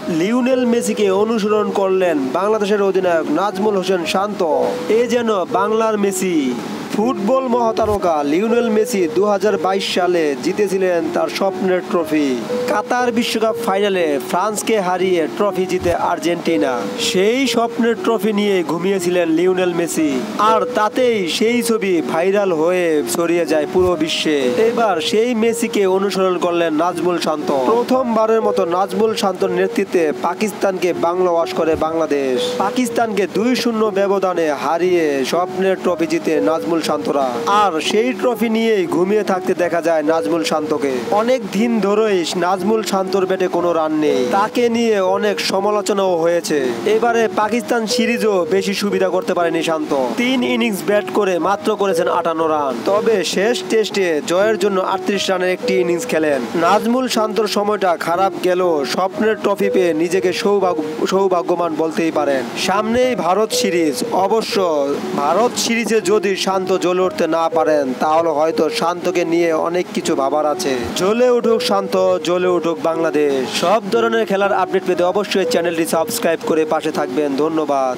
Lionel মেসিকে অনুসরণ করলেন বাংলাদেশের অধিনায়ক নাজমুল হোসেন শান্ত। এ যেন বাংলার মেসি। ফুটবল মহাতারকা লিওনেল মেসি 2022 সালে জিতেছিলেন তার স্বপ্নের ট্রফি। কাতার বিশ্বকাপ ফাইনালে ফ্রান্সকে হারিয়ে ট্রফি জিতে আর্জেন্টিনা। সেই স্বপ্নের ট্রফি নিয়ে ঘুমিয়েছিলেন লিওনেল মেসি, আর তাতেই সেই ছবি ভাইরাল হয়ে ছড়িয়ে যায় পুরো বিশ্বে। এবার সেই মেসিকে অনুসরণ করলেন নাজমুল শান্ত। প্রথমবারের মতো নাজমুল শান্তর নেতৃত্বে পাকিস্তানকে বাংলা ওয়াশ করে বাংলাদেশ। পাকিস্তানকে 2-0 ব্যবধানে হারিয়ে স্বপ্নের ট্রফি জিতে নাজমুল শান্তরা। আর সেই ট্রফি নিয়েই ঘুমিয়ে থাকতে দেখা যায় নাজমুল শান্তকে। অনেক দিন ধরেই নাজমুল শান্তর ব্যাটে কোনো রান নেই, তাকে নিয়ে অনেক সমালোচনাও হয়েছে। এবারে পাকিস্তান সিরিজও বেশি সুবিধা করতে পারেনি শান্ত। 3 ইনিংস ব্যাট করে মাত্র করেছেন 58 রান। তবে শেষ টেস্টে জয়ের জন্য 38 রানের একটি ইনিংস খেলেন। নাজমুল শান্তর সময়টা খারাপ গেল, স্বপ্নের ট্রফি পেয়ে নিজেকে সৌভাগ্যবান বলতেই পারেন। সামনেই ভারত সিরিজ। অবশ্য ভারত সিরিজে যদি শান্ত জ্বলে উঠতে না পারেন, তাহলে হয়তো শান্তকে নিয়ে অনেক কিছু ভাবার আছে। জ্বলে উঠুক শান্ত, জ্বলে উঠুক বাংলাদেশ। সব ধরনের খেলার আপডেট পেতে অবশ্যই চ্যানেলটি সাবস্ক্রাইব করে পাশে থাকবেন। ধন্যবাদ।